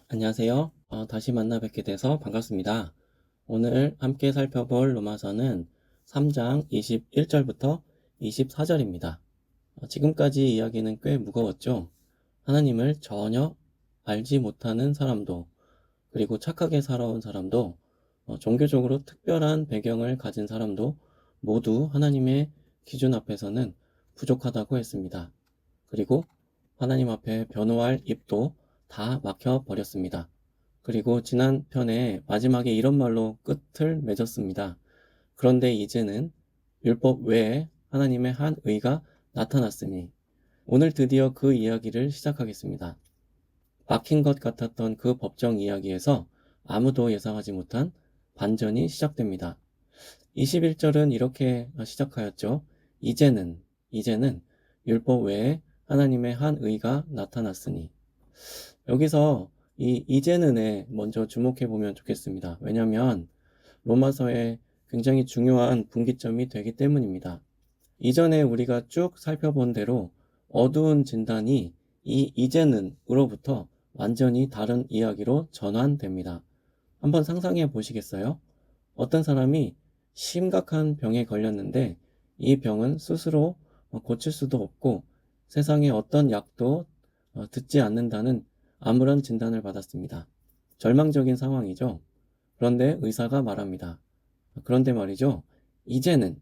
안녕하세요. 다시 만나 뵙게 돼서 반갑습니다. 오늘 함께 살펴볼 로마서는 3장 21절부터 24절입니다. 지금까지 이야기는 꽤 무거웠죠. 하나님을 전혀 알지 못하는 사람도, 그리고 착하게 살아온 사람도, 종교적으로 특별한 배경을 가진 사람도 모두 하나님의 기준 앞에서는 부족하다고 했습니다. 그리고 하나님 앞에 변호할 입도 다 막혀 버렸습니다. 그리고 지난 편에 마지막에 이런 말로 끝을 맺었습니다. 그런데 이제는 율법 외에 하나님의 한 의가 나타났으니, 오늘 드디어 그 이야기를 시작하겠습니다. 막힌 것 같았던 그 법정 이야기에서 아무도 예상하지 못한 반전이 시작됩니다. 21절은 이렇게 시작하였죠. 이제는 율법 외에 하나님의 한 의가 나타났으니. 여기서 이 이제는에 먼저 주목해 보면 좋겠습니다. 왜냐하면 로마서의 굉장히 중요한 분기점이 되기 때문입니다. 이전에 우리가 쭉 살펴본 대로 어두운 진단이 이 이제는으로부터 완전히 다른 이야기로 전환됩니다. 한번 상상해 보시겠어요? 어떤 사람이 심각한 병에 걸렸는데 이 병은 스스로 고칠 수도 없고 세상에 어떤 약도 듣지 않는다는 아무런 진단을 받았습니다. 절망적인 상황이죠. 그런데 의사가 말합니다. 그런데 말이죠. 이제는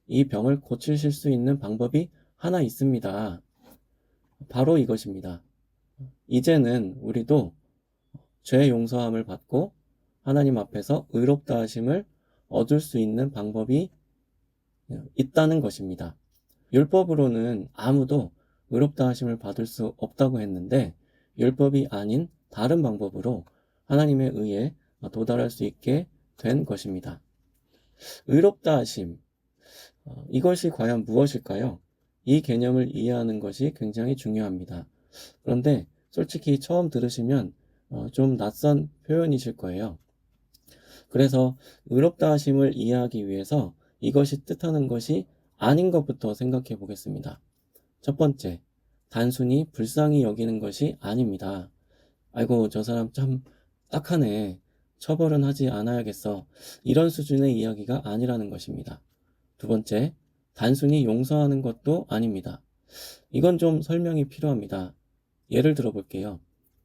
이 병을 고치실 수 있는 방법이 하나 있습니다. 바로 이것입니다. 이제는 우리도 죄 용서함을 받고 하나님 앞에서 의롭다 하심을 얻을 수 있는 방법이 있다는 것입니다. 율법으로는 아무도 의롭다 하심을 받을 수 없다고 했는데 율법이 아닌 다른 방법으로 하나님의 의에 도달할 수 있게 된 것입니다. 의롭다 하심, 이것이 과연 무엇일까요? 이 개념을 이해하는 것이 굉장히 중요합니다. 그런데 솔직히 처음 들으시면 좀 낯선 표현이실 거예요. 그래서 의롭다 하심을 이해하기 위해서 이것이 뜻하는 것이 아닌 것부터 생각해 보겠습니다. 첫 번째, 단순히 불쌍히 여기는 것이 아닙니다. 아이고, 저 사람 참 딱하네. 처벌은 하지 않아야겠어. 이런 수준의 이야기가 아니라는 것입니다. 두 번째, 단순히 용서하는 것도 아닙니다. 이건 좀 설명이 필요합니다. 예를 들어 볼게요.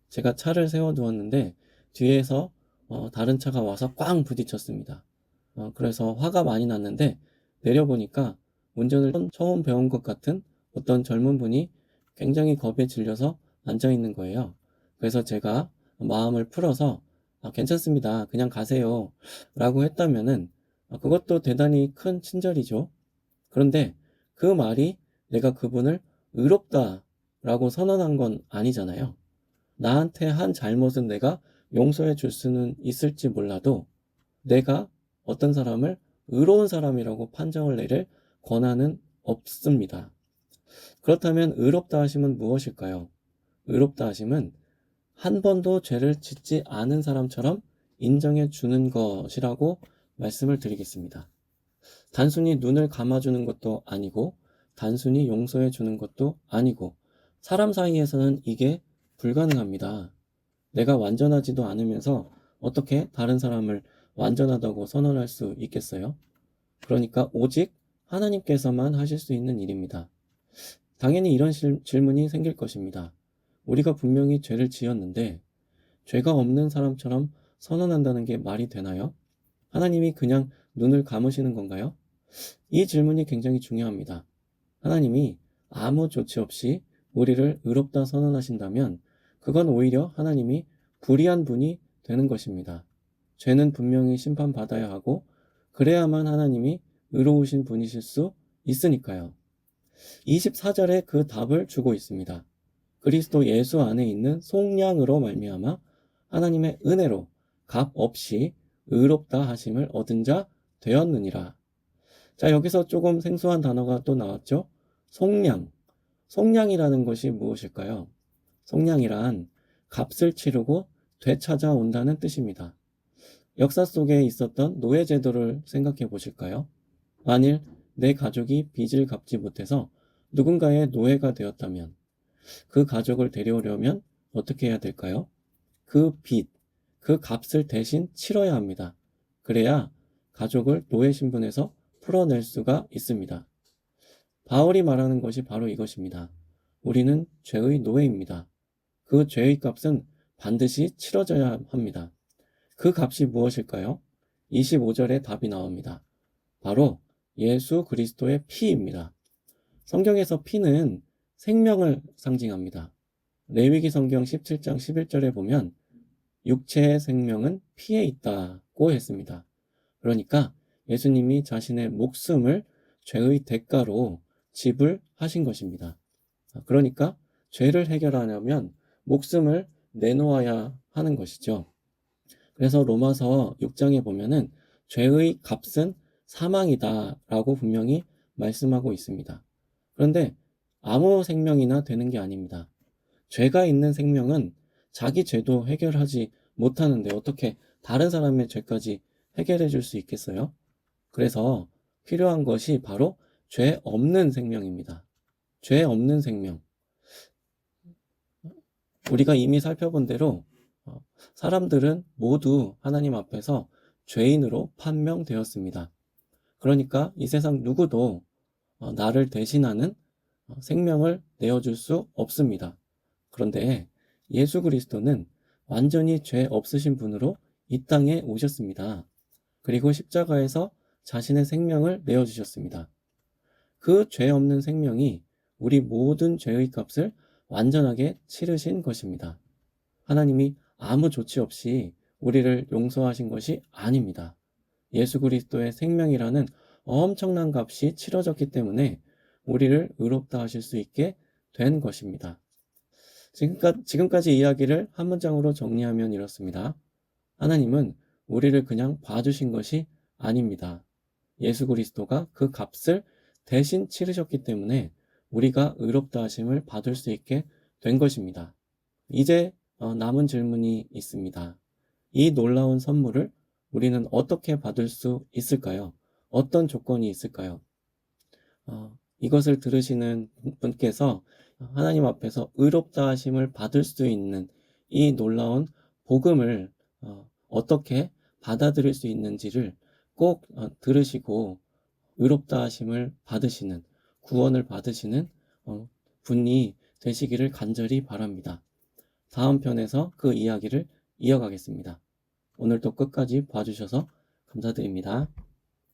제가 차를 세워두었는데 뒤에서 다른 차가 와서 꽝 부딪혔습니다. 그래서 화가 많이 났는데 내려보니까 운전을 처음 배운 것 같은 어떤 젊은 분이 굉장히 겁에 질려서 앉아 있는 거예요. 그래서 제가 마음을 풀어서 괜찮습니다. 그냥 가세요. 라고 했다면은 그것도 대단히 큰 친절이죠. 그런데 그 말이 내가 그분을 의롭다 라고 선언한 건 아니잖아요. 나한테 한 잘못은 내가 용서해 줄 수는 있을지 몰라도 내가 어떤 사람을 의로운 사람이라고 판정을 내릴 권한은 없습니다. 그렇다면 의롭다 하심은 무엇일까요? 의롭다 하심은 한 번도 죄를 짓지 않은 사람처럼 인정해 주는 것이라고 말씀을 드리겠습니다. 단순히 눈을 감아주는 것도 아니고 단순히 용서해 주는 것도 아니고 사람 사이에서는 이게 불가능합니다. 내가 완전하지도 않으면서 어떻게 다른 사람을 완전하다고 선언할 수 있겠어요? 그러니까 오직 하나님께서만 하실 수 있는 일입니다. 당연히 이런 질문이 생길 것입니다. 우리가 분명히 죄를 지었는데 죄가 없는 사람처럼 선언한다는 게 말이 되나요? 하나님이 그냥 눈을 감으시는 건가요? 이 질문이 굉장히 중요합니다. 하나님이 아무 조치 없이 우리를 의롭다 선언하신다면 그건 오히려 하나님이 불의한 분이 되는 것입니다. 죄는 분명히 심판받아야 하고 그래야만 하나님이 의로우신 분이실 수 있으니까요. 24절에 그 답을 주고 있습니다. 그리스도 예수 안에 있는 속량으로 말미암아 하나님의 은혜로 값 없이 의롭다 하심을 얻은 자 되었느니라. 자, 여기서 조금 생소한 단어가 또 나왔죠? 속량. 속량이라는 것이 무엇일까요? 속량이란 값을 치르고 되찾아온다는 뜻입니다. 역사 속에 있었던 노예제도를 생각해 보실까요? 만일 내 가족이 빚을 갚지 못해서 누군가의 노예가 되었다면 그 가족을 데려오려면 어떻게 해야 될까요? 그 빚, 그 값을 대신 치러야 합니다. 그래야 가족을 노예 신분에서 풀어낼 수가 있습니다. 바울이 말하는 것이 바로 이것입니다. 우리는 죄의 노예입니다. 그 죄의 값은 반드시 치러져야 합니다. 그 값이 무엇일까요? 25절에 답이 나옵니다. 바로 예수 그리스도의 피입니다. 성경에서 피는 생명을 상징합니다. 레위기 성경 17장 11절에 보면 육체의 생명은 피에 있다고 했습니다. 그러니까 예수님이 자신의 목숨을 죄의 대가로 지불하신 것입니다. 그러니까 죄를 해결하려면 목숨을 내놓아야 하는 것이죠. 그래서 로마서 6장에 보면은 죄의 값은 사망이다라고 분명히 말씀하고 있습니다. 그런데 아무 생명이나 되는 게 아닙니다. 죄가 있는 생명은 자기 죄도 해결하지 못하는데 어떻게 다른 사람의 죄까지 해결해 줄 수 있겠어요? 그래서 필요한 것이 바로 죄 없는 생명입니다. 죄 없는 생명. 우리가 이미 살펴본 대로 사람들은 모두 하나님 앞에서 죄인으로 판명되었습니다. 그러니까 이 세상 누구도 나를 대신하는 생명을 내어줄 수 없습니다. 그런데 예수 그리스도는 완전히 죄 없으신 분으로 이 땅에 오셨습니다. 그리고 십자가에서 자신의 생명을 내어주셨습니다. 그 죄 없는 생명이 우리 모든 죄의 값을 완전하게 치르신 것입니다. 하나님이 아무 조치 없이 우리를 용서하신 것이 아닙니다. 예수 그리스도의 생명이라는 엄청난 값이 치러졌기 때문에 우리를 의롭다 하실 수 있게 된 것입니다. 지금까지 이야기를 한 문장으로 정리하면 이렇습니다. 하나님은 우리를 그냥 봐주신 것이 아닙니다. 예수 그리스도가 그 값을 대신 치르셨기 때문에 우리가 의롭다 하심을 받을 수 있게 된 것입니다. 이제 남은 질문이 있습니다. 이 놀라운 선물을 우리는 어떻게 받을 수 있을까요? 어떤 조건이 있을까요? 이것을 들으시는 분께서 하나님 앞에서 의롭다 하심을 받을 수 있는 이 놀라운 복음을 어떻게 받아들일 수 있는지를 꼭 들으시고 의롭다 하심을 받으시는, 구원을 받으시는 분이 되시기를 간절히 바랍니다. 다음 편에서 그 이야기를 이어가겠습니다. 오늘도 끝까지 봐주셔서 감사드립니다.